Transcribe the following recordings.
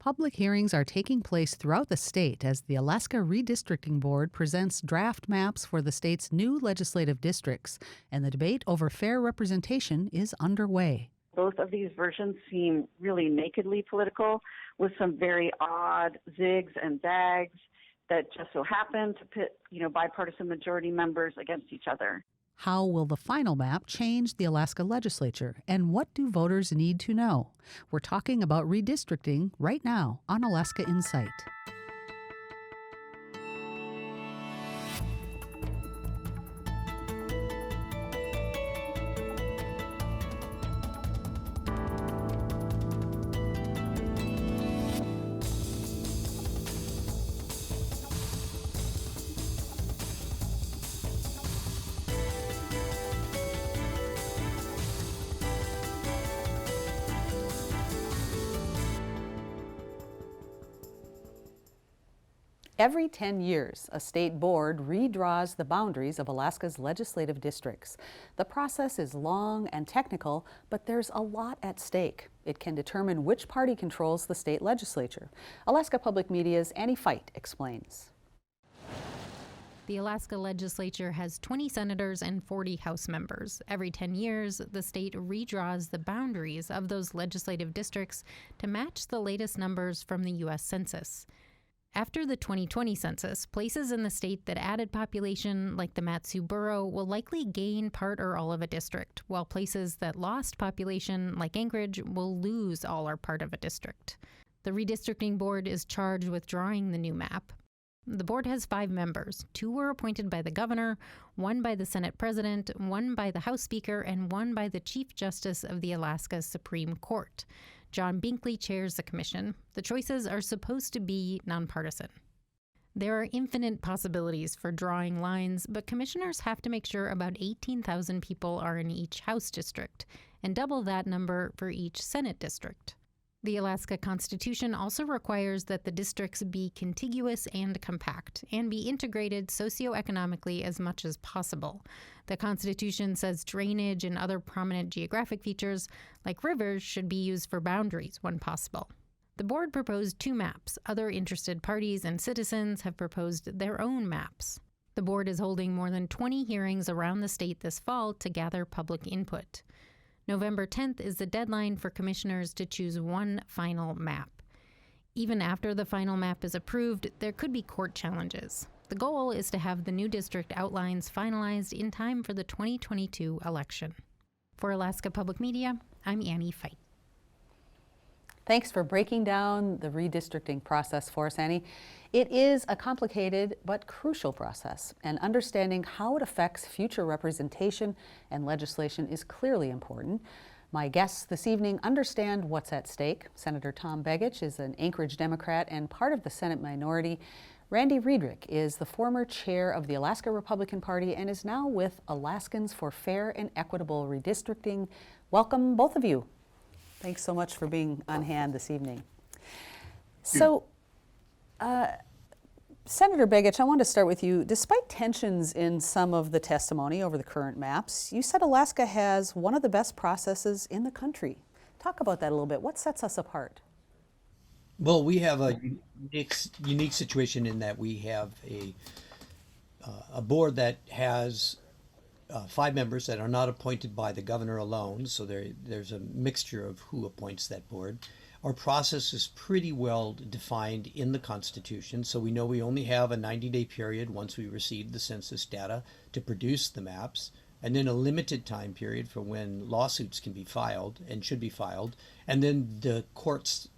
Public hearings are taking place throughout the state as the Alaska Redistricting Board presents draft maps for the state's new legislative districts, and the debate over fair representation is underway. Both of these versions seem really nakedly political, with some very odd zigs and zags that just so happen to pit, bipartisan majority members against each other. How will the final map change the Alaska legislature, and what do voters need to know? We're talking about redistricting right now on Alaska Insight. Every 10 years, a state board redraws the boundaries of Alaska's legislative districts. The process is long and technical, but there's a lot at stake. It can determine which party controls the state legislature. Alaska Public Media's Annie Feit explains. The Alaska legislature has 20 senators and 40 House members. Every 10 years, the state redraws the boundaries of those legislative districts to match the latest numbers from the U.S. Census. After the 2020 census, places in the state that added population, like the Mat-Su borough, will likely gain part or all of a district, while places that lost population, like Anchorage, will lose all or part of a district. The redistricting board is charged with drawing the new map. The board has 5 members. 2 were appointed by the governor, 1 by the Senate president, 1 by the House Speaker, and 1 by the Chief Justice of the Alaska Supreme Court. John Binkley chairs the commission. The choices are supposed to be nonpartisan. There are infinite possibilities for drawing lines, but commissioners have to make sure about 18,000 people are in each House district, and double that number for each Senate district. The Alaska Constitution also requires that the districts be contiguous and compact, and be integrated socioeconomically as much as possible. The Constitution says drainage and other prominent geographic features, like rivers, should be used for boundaries when possible. The board proposed 2 maps. Other interested parties and citizens have proposed their own maps. The board is holding more than 20 hearings around the state this fall to gather public input. November 10th is the deadline for commissioners to choose one final map. Even after the final map is approved, there could be court challenges. The goal is to have the new district outlines finalized in time for the 2022 election. For Alaska Public Media, I'm Annie Feit. Thanks for breaking down the redistricting process for us, Annie. It is a complicated but crucial process, and understanding how it affects future representation and legislation is clearly important. My guests this evening understand what's at stake. Senator Tom Begich is an Anchorage Democrat and part of the Senate minority. Randy Riedrich is the former chair of the Alaska Republican Party and is now with Alaskans for Fair and Equitable Redistricting. Welcome, both of you. Thanks so much for being on hand this evening. So, Senator Begich, I want to start with you. Despite tensions in some of the testimony over the current maps, you said Alaska has one of the best processes in the country. Talk about that a little bit. What sets us apart? Well, we have a unique situation in that we have a board that has 5 members that are not appointed by the governor alone, so there's a mixture of who appoints that board. Our process is pretty well defined in the Constitution, so we know we only have a 90-day period once we receive the census data to produce the maps, and then a limited time period for when lawsuits can be filed and should be filed, and then the courts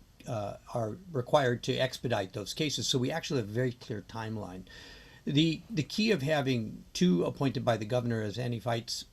are required to expedite those cases. So we actually have a very clear timeline. The key of having 2 appointed by the governor, as Annie Feit's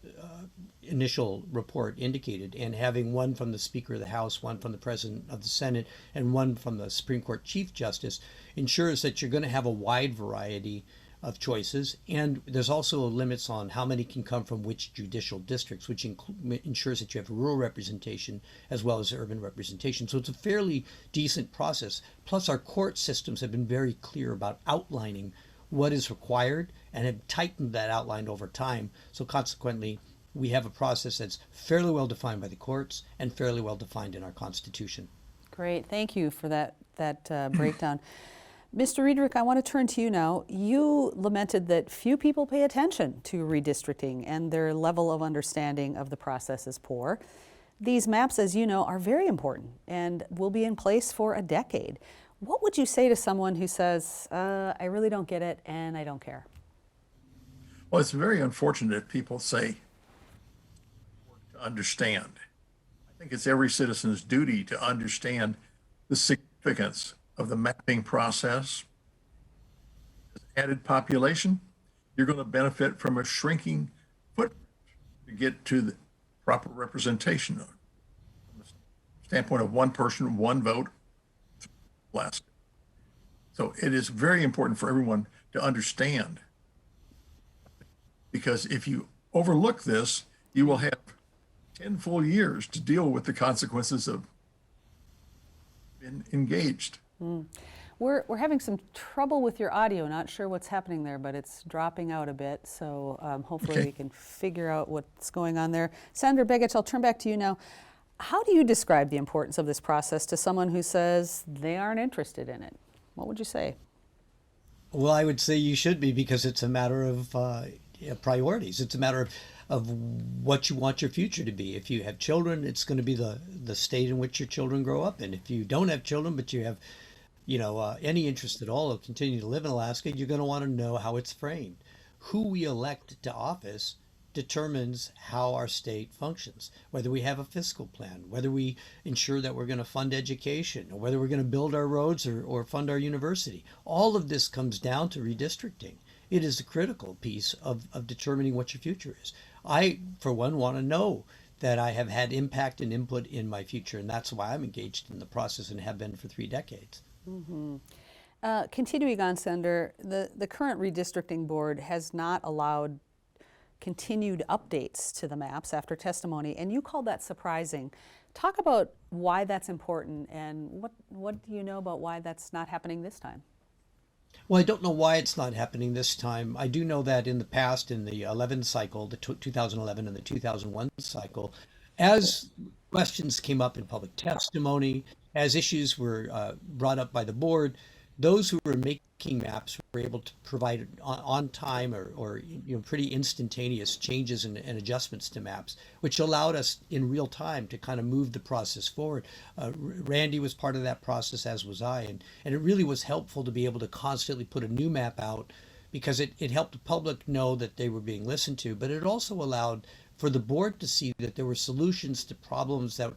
initial report indicated, and having 1 from the Speaker of the House, 1 from the President of the Senate, and 1 from the Supreme Court Chief Justice ensures that you're going to have a wide variety of choices. And there's also limits on how many can come from which judicial districts, which ensures that you have rural representation as well as urban representation. So it's a fairly decent process. Plus, our court systems have been very clear about outlining what is required and have tightened that outline over time. So consequently, we have a process that's fairly well defined by the courts and fairly well defined in our Constitution. Great, thank you for that breakdown. Mr. Riedrich, I want to turn to you now. You lamented that few people pay attention to redistricting and their level of understanding of the process is poor. These maps, as you know, are very important and will be in place for a decade. What would you say to someone who says, I really don't get it and I don't care? Well, it's very unfortunate if people say to understand. I think it's every citizen's duty to understand the significance of the mapping process. As added population, you're going to benefit from a shrinking footprint to get to the proper representation from the standpoint of one person, one vote, Alaska. So it is very important for everyone to understand, because if you overlook this, you will have 10 full years to deal with the consequences of being engaged. We're having some trouble with your audio. Not sure what's happening there, but it's dropping out a bit. So hopefully Okay. we can figure out what's going on there. Senator Begich, I'll turn back to you now. How do you describe the importance of this process to someone who says they aren't interested in it? What would you say? Well, I would say you should be, because it's a matter of priorities. It's a matter of what you want your future to be. If you have children, it's going to be the state in which your children grow up in. If you don't have children, but you have, any interest at all of continuing to live in Alaska, you're going to want to know how it's framed. Who we elect to office determines how our state functions, whether we have a fiscal plan, whether we ensure that we're going to fund education, or whether we're going to build our roads or fund our university. All of this comes down to redistricting. It is a critical piece of determining what your future is. I, for one, want to know that I have had impact and input in my future, and that's why I'm engaged in the process and have been for 3 decades. Continuing on, Senator, the current redistricting board has not allowed continued updates to the maps after testimony, and you called that surprising. Talk about why that's important, and what do you know about why that's not happening this time? Well, I don't know why it's not happening this time. I do know that in the past, in the 11 cycle, the 2011 and the 2001 cycle, as questions came up in public testimony, as issues were brought up by the board, those who were making maps were able to provide on time or pretty instantaneous changes and adjustments to maps, which allowed us in real time to kind of move the process forward. Randy was part of that process, as was I, and it really was helpful to be able to constantly put a new map out, because it helped the public know that they were being listened to, but it also allowed for the board to see that there were solutions to problems that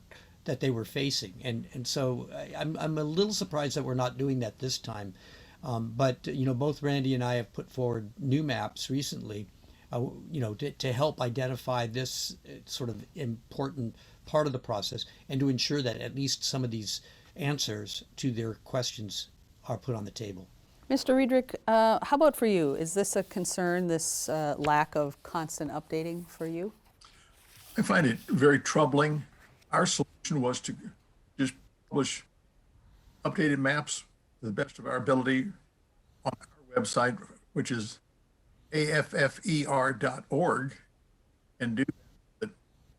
they were facing. And so I'm a little surprised that we're not doing that this time. But both Randy and I have put forward new maps recently, to help identify this sort of important part of the process, and to ensure that at least some of these answers to their questions are put on the table. Mr. Riedrich, how about for you? Is this a concern, this lack of constant updating for you? I find it very troubling. Our solution was to just publish updated maps to the best of our ability on our website, which is affer.org, and do that.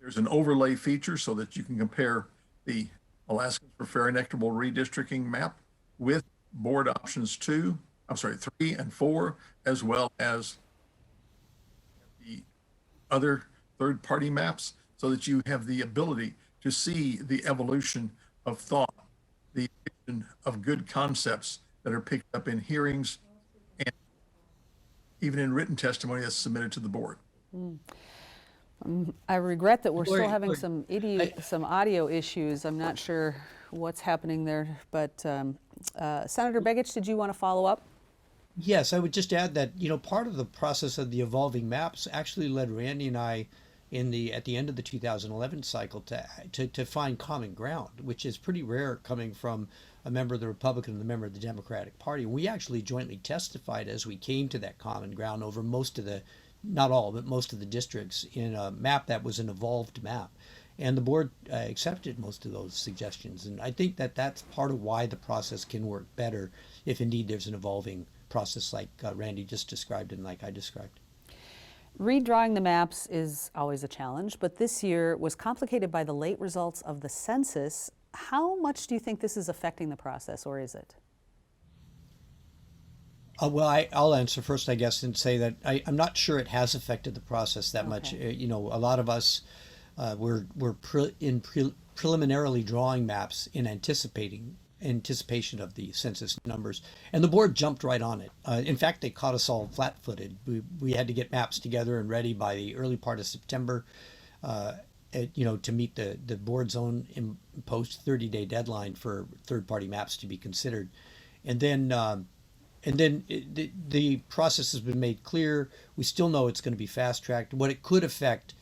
There's an overlay feature so that you can compare the Alaskans for Fair and Equitable Redistricting map with board options 3 and 4, as well as the other third-party maps, so that you have the ability to see the evolution of thought, the addition of good concepts that are picked up in hearings and even in written testimony that's submitted to the board. I regret that we're still Lori, having Lori, some audio issues. I'm not sure what's happening there, but Senator Begich, did you want to follow up? Yes, I would just add that, part of the process of the evolving maps actually led Randy and I at the end of the 2011 cycle to find common ground, which is pretty rare coming from a member of the Republican and a member of the Democratic Party. We actually jointly testified as we came to that common ground over most of the, not all, but most of the districts in a map that was an evolved map. And the board accepted most of those suggestions. And I think that that's part of why the process can work better if indeed there's an evolving process like Randy just described and like I described. Redrawing the maps is always a challenge, but this year was complicated by the late results of the census How much do you think this is affecting the process, or is it? I'll answer first, I guess, and say that I'm not sure it has affected the process that much. Okay. You know, a lot of us preliminarily drawing maps in anticipation of the census numbers, and the board jumped right on it. In fact, they caught us all flat-footed. We had to get maps together and ready by the early part of September. You know, to meet the board's own imposed 30-day deadline for third-party maps to be considered, and then. The process has been made clear. We still know it's going to be fast tracked. What it could affect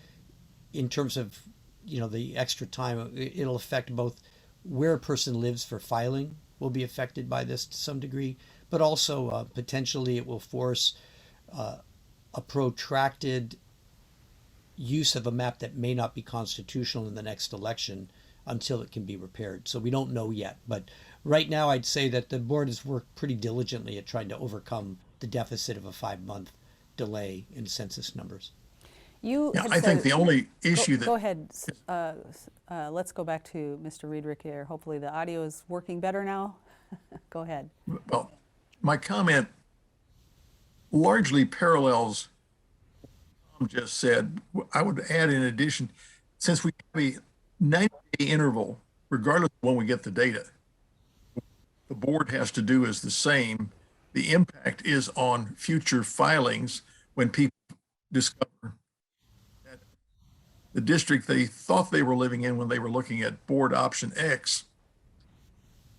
in terms of, you know, the extra time, it'll affect both where a person lives for filing will be affected by this to some degree, but also potentially it will force a protracted use of a map that may not be constitutional in the next election until it can be repaired. So we don't know yet, but right now I'd say that the board has worked pretty diligently at trying to overcome the deficit of a 5-month delay in census numbers. You Yeah, had I think said- the only issue Go that, ahead. Let's go back to Mr. Riedrich here. Hopefully the audio is working better now. Go ahead. well, my comment largely parallels what Tom just said. I would add in addition, since we have a 90-day interval, regardless of when we get the data, the board has to do is the same. The impact is on future filings when people discover that the district they thought they were living in when they were looking at board option X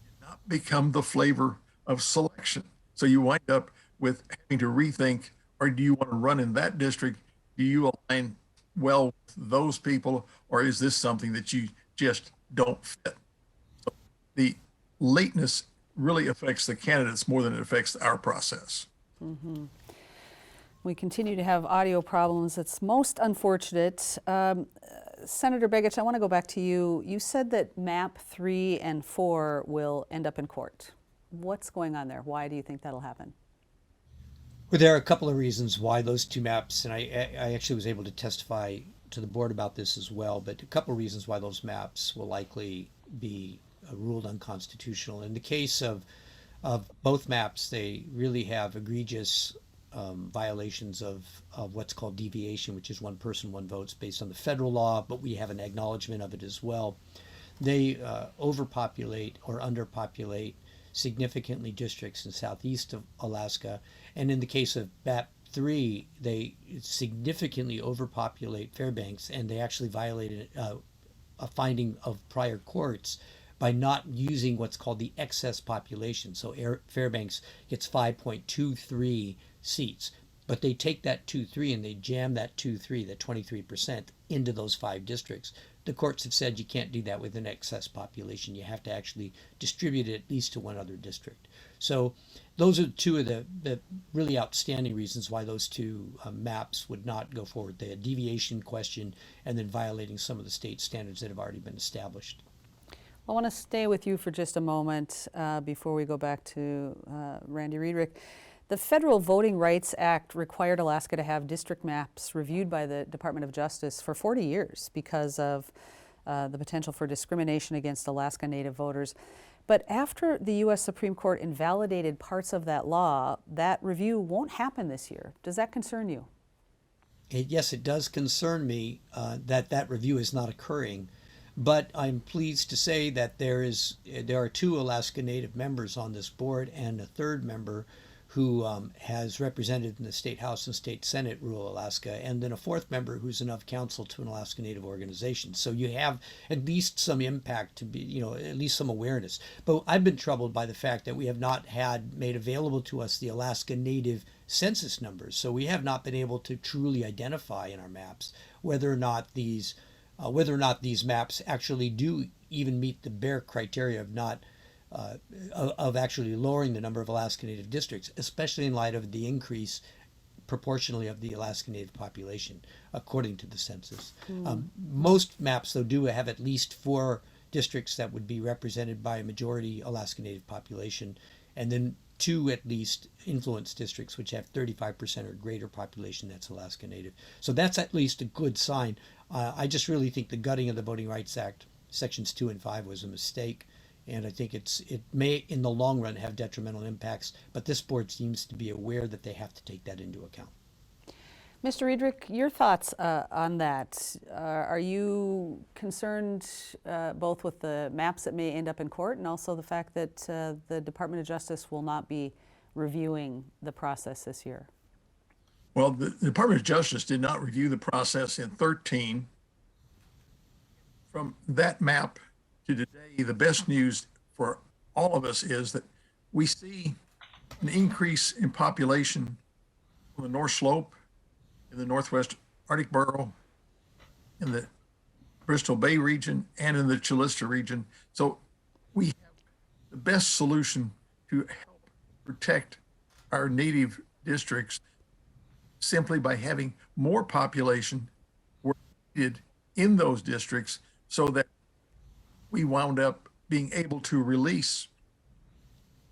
did not become the flavor of selection. So you wind up with having to rethink, or do you want to run in that district? Do you align well with those people, or is this something that you just don't fit? So the lateness really affects the candidates more than it affects our process. We continue to have audio problems. It's most unfortunate. Senator Begich, I want to go back to you. You said that map 3 and 4 will end up in court. What's going on there? Why do you think that'll happen? Well, there are a couple of reasons why those two maps, and I actually was able to testify to the board about this as well, but a couple of reasons why those maps will likely be ruled unconstitutional. In the case of both maps, they really have egregious violations of what's called deviation, which is one person, one vote based on the federal law, but we have an acknowledgement of it as well. They overpopulate or underpopulate significantly districts in southeast of Alaska. And in the case of map 3, they significantly overpopulate Fairbanks, and they actually violated a finding of prior courts by not using what's called the excess population. So Fairbanks gets 5.23 seats, but they take that 2-3 and they jam that 2-3, that 23%, into those 5 districts. The courts have said you can't do that with an excess population. You have to actually distribute it at least to one other district. So those are two of the really outstanding reasons why those two maps would not go forward. The deviation question and then violating some of the state standards that have already been established. I want to stay with you for just a moment before we go back to Randy Riedrich. The Federal Voting Rights Act required Alaska to have district maps reviewed by the Department of Justice for 40 years because of the potential for discrimination against Alaska Native voters. But after the U.S. Supreme Court invalidated parts of that law, that review won't happen this year. Does that concern you? Yes, it does concern me that review is not occurring. But I'm pleased to say that there are 2 Alaska Native members on this board and a third member who has represented in the State House and State Senate rural Alaska, and then a 4th member who's an of counsel to an Alaska Native organization. So you have at least some impact to be, you know, at least some awareness. But I've been troubled by the fact that we have not had made available to us the Alaska Native census numbers. So we have not been able to truly identify in our maps whether or not these maps actually do even meet the bare criteria of not of actually lowering the number of Alaska Native districts, especially in light of the increase proportionally of the Alaska Native population, according to the census. Most maps, though, do have at least 4 districts that would be represented by a majority Alaska Native population, and then 2 at least influence districts, which have 35% or greater population that's Alaska Native. So that's at least a good sign. I just really think the gutting of the Voting Rights Act sections 2 and 5 was a mistake. And I think it may, in the long run, have detrimental impacts. But this board seems to be aware that they have to take that into account. Mr. Riedrich, your thoughts on that? Are you concerned both with the maps that may end up in court and also the fact that the Department of Justice will not be reviewing the process this year? Well, the Department of Justice did not review the process in 13. From that map to today, the best news for all of us is that we see an increase in population on the North Slope, in the Northwest Arctic Borough, in the Bristol Bay region, and in the Chalister region. So we have the best solution to help protect our native districts simply by having more population needed in those districts, so that we wound up being able to release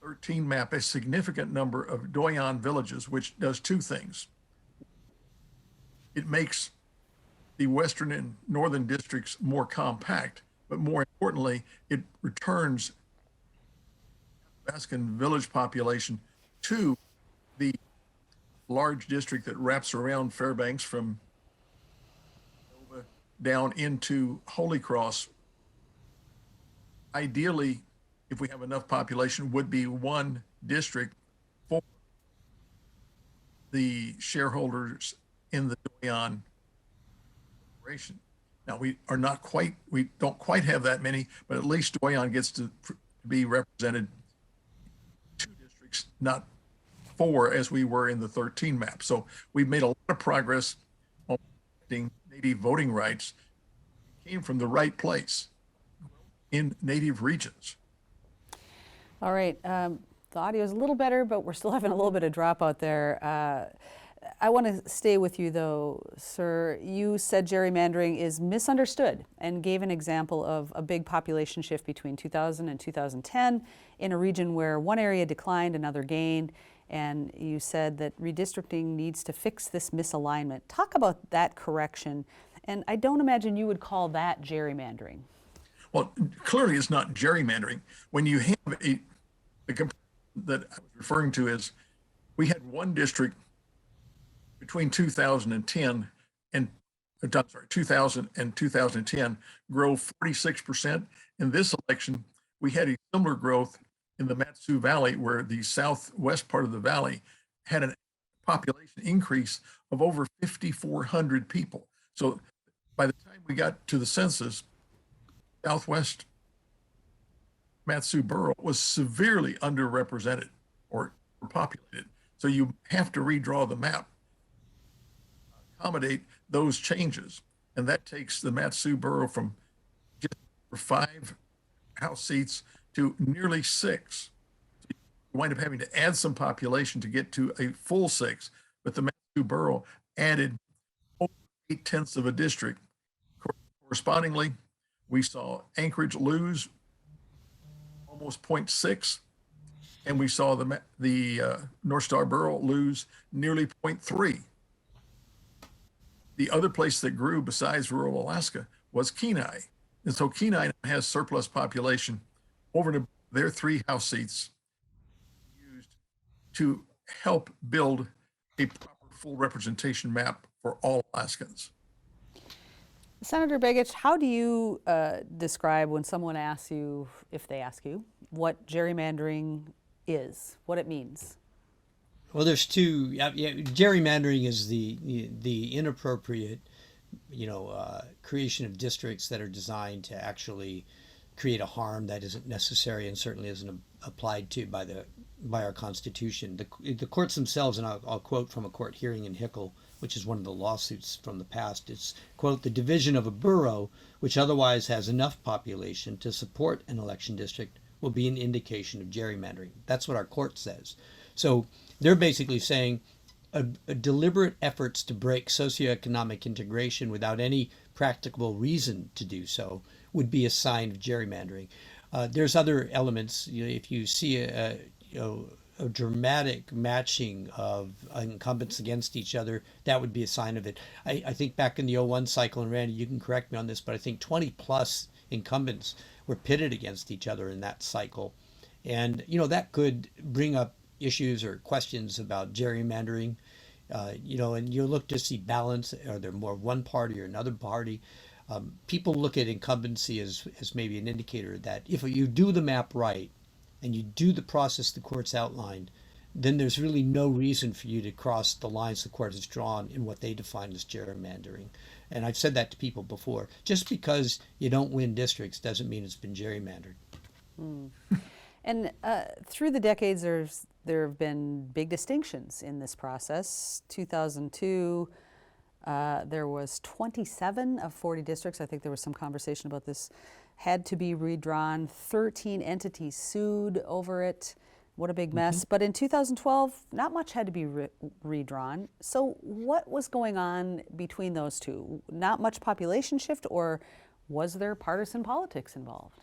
13 map a significant number of Doyon villages, which does two things. It makes the western and northern districts more compact, but more importantly, it returns Athabascan village population to the large district that wraps around Fairbanks from Nova down into Holy Cross. Ideally, if we have enough population, would be one district for the shareholders in the Doyon corporation. Now we don't quite have that many, but at least Doyon gets to be represented in 2 districts, not 4 as we were in the 13 map. So we've made a lot of progress on protecting native voting rights. It came from the right place in native regions. All right, the audio is a little better, but we're still having a little bit of dropout there. I want to stay with you though, sir. You said gerrymandering is misunderstood and gave an example of a big population shift between 2000 and 2010 in a region where one area declined, another gained, and you said that redistricting needs to fix this misalignment. Talk about that correction, and I don't imagine you would call that gerrymandering. Well, clearly it's not gerrymandering. When you have the comparison that I was referring to is, we had one district between 2010 and 2000 and 2010 grow 46%. In this election, we had a similar growth in the Mat-Su Valley, where the southwest part of the valley had a population increase of over 5,400 people. So by the time we got to the census, Southwest Mat-Su Borough was severely underrepresented or populated. So you have to redraw the map, accommodate those changes. And that takes the Mat-Su Borough from just 5 House seats to nearly 6. So you wind up having to add some population to get to a full 6, but the Mat-Su Borough added over 8/10 of a district. Correspondingly, we saw Anchorage lose almost 0.6, and we saw the North Star Borough lose nearly 0.3. The other place that grew besides rural Alaska was Kenai. And so Kenai has surplus population over their 3 House seats used to help build a proper full representation map for all Alaskans. Senator Begich, how do you describe when someone asks you, if they ask you, what gerrymandering is, what it means? Well, there's two. Gerrymandering is the inappropriate, creation of districts that are designed to actually create a harm that isn't necessary and certainly isn't applied to by our Constitution. The courts themselves, and I'll quote from a court hearing in Hickel, which is one of the lawsuits from the past. It's, quote, "The division of a borough which otherwise has enough population to support an election district will be an indication of gerrymandering." That's what our court says. So they're basically saying a deliberate efforts to break socioeconomic integration without any practicable reason to do so would be a sign of gerrymandering. There's other elements. If you see a dramatic matching of incumbents against each other, that would be a sign of it. I think back in the 01 cycle, and Randy, you can correct me on this, but I think 20 plus incumbents were pitted against each other in that cycle. And, that could bring up issues or questions about gerrymandering, and you look to see balance. Are there more one party or another party? People look at incumbency as maybe an indicator that if you do the map right and you do the process the court's outlined, then there's really no reason for you to cross the lines the court has drawn in what they define as gerrymandering. And I've said that to people before. Just because you don't win districts doesn't mean it's been gerrymandered. And through the decades, there have been big distinctions in this process. 2002, there was 27 of 40 districts. I think there was some conversation about this. Had to be redrawn. 13 entities sued over it. What a big mess. But in 2012, not much had to be redrawn. So what was going on between those two? Not much population shift, or was there partisan politics involved?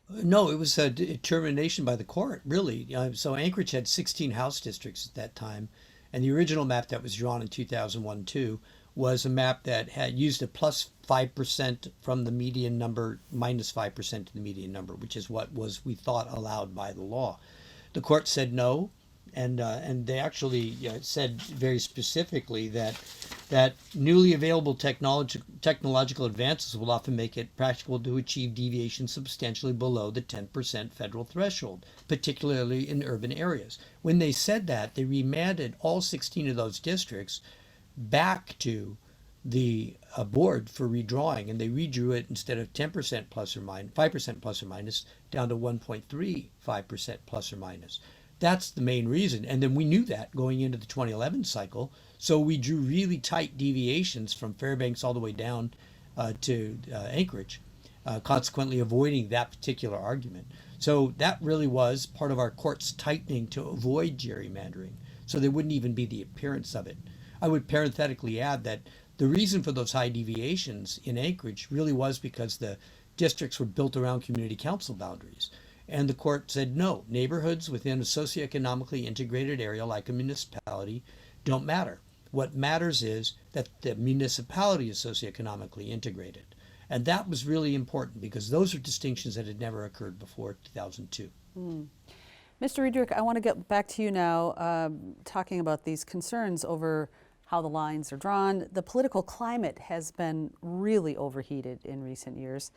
No, it was a determination by the court, really. So Anchorage had 16 House districts at that time, and the original map that was drawn in 2001-2 was a map that had used a plus 5% from the median number, minus 5% to the median number, which is what we thought allowed by the law. The court said no, and they actually said very specifically that newly available technological advances will often make it practical to achieve deviations substantially below the 10% federal threshold, particularly in urban areas. When they said that, they remanded all 16 of those districts back to the board for redrawing, and they redrew it instead of 10% plus or minus 5% plus or minus down to 1.35% plus or minus. That's the main reason. And then we knew that going into the 2011 cycle, so we drew really tight deviations from Fairbanks all the way down to Anchorage, consequently avoiding that particular argument. So that really was part of our court's tightening to avoid gerrymandering, so there wouldn't even be the appearance of it. I would parenthetically add that the reason for those high deviations in Anchorage really was because the districts were built around community council boundaries. And the court said, no, neighborhoods within a socioeconomically integrated area like a municipality don't matter. What matters is that the municipality is socioeconomically integrated. And that was really important because those are distinctions that had never occurred before 2002. Mr. Riedrich, I want to get back to you now, talking about these concerns over how the lines are drawn. The political climate has been really overheated in recent years.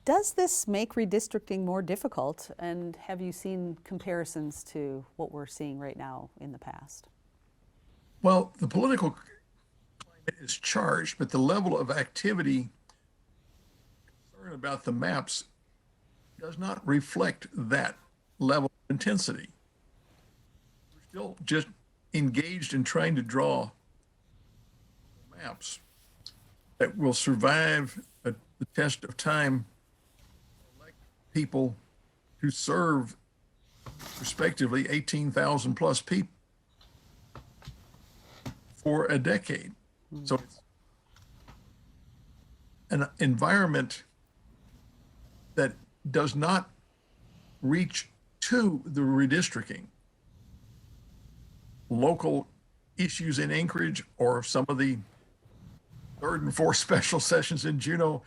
Does this make redistricting more difficult? And have you seen comparisons to what we're seeing right now in the past? Well, the political climate is charged, but the level of activity, concern about the maps, does not reflect that level of intensity. We're still just engaged in trying to draw maps that will survive the test of time, elect people who serve respectively 18,000 plus people for a decade. So it's an environment that does not reach to the redistricting. Local issues in Anchorage or some of the third and fourth special sessions in Juneau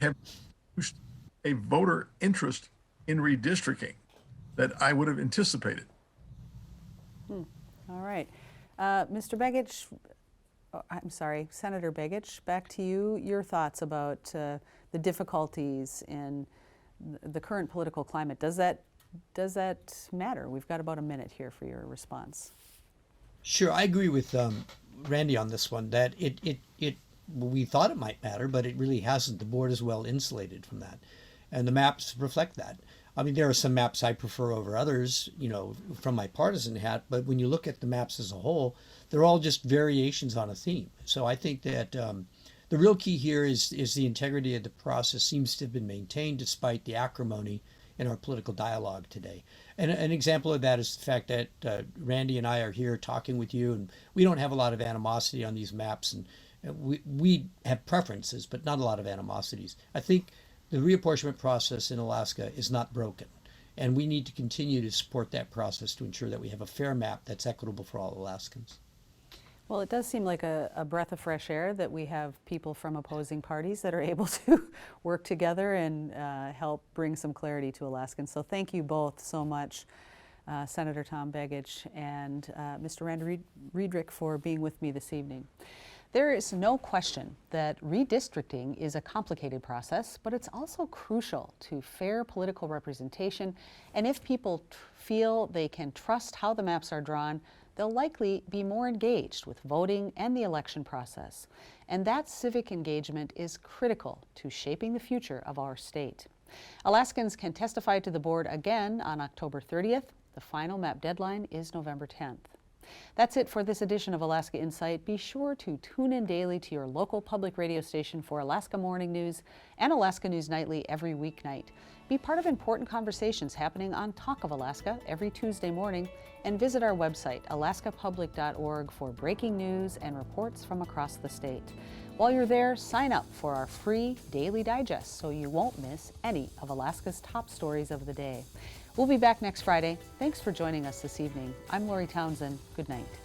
have pushed a voter interest in redistricting that I would have anticipated. All right. Mr. Begich, I'm sorry, Senator Begich, back to you. Your thoughts about the difficulties in the current political climate. Does that matter? We've got about a minute here for your response. Sure, I agree with Randy on this one, that we thought it might matter, but it really hasn't. The board is well insulated from that. And the maps reflect that. I mean, there are some maps I prefer over others, from my partisan hat, but when you look at the maps as a whole, they're all just variations on a theme. So I think that the real key here is the integrity of the process seems to have been maintained despite the acrimony in our political dialogue today. And an example of that is the fact that Randy and I are here talking with you, and we don't have a lot of animosity on these maps, and we have preferences, but not a lot of animosities. I think the reapportionment process in Alaska is not broken, and we need to continue to support that process to ensure that we have a fair map that's equitable for all Alaskans. Well, Well, it does seem like a breath of fresh air that we have people from opposing parties that are able to work together and help bring some clarity to Alaskans. So thank you both so much, Senator Tom Begich and Mr. Randy Riedrich, for being with me this evening. There is no question that redistricting is a complicated process, but it's also crucial to fair political representation. And if people feel they can trust how the maps are drawn, they'll likely be more engaged with voting and the election process. And that civic engagement is critical to shaping the future of our state. Alaskans can testify to the board again on October 30th. The final map deadline is November 10th. That's it for this edition of Alaska Insight. Be sure to tune in daily to your local public radio station for Alaska Morning News and Alaska News Nightly every weeknight. Be part of important conversations happening on Talk of Alaska every Tuesday morning, and visit our website, alaskapublic.org, for breaking news and reports from across the state. While you're there, sign up for our free daily digest so you won't miss any of Alaska's top stories of the day. We'll be back next Friday. Thanks for joining us this evening. I'm Lori Townsend. Good night.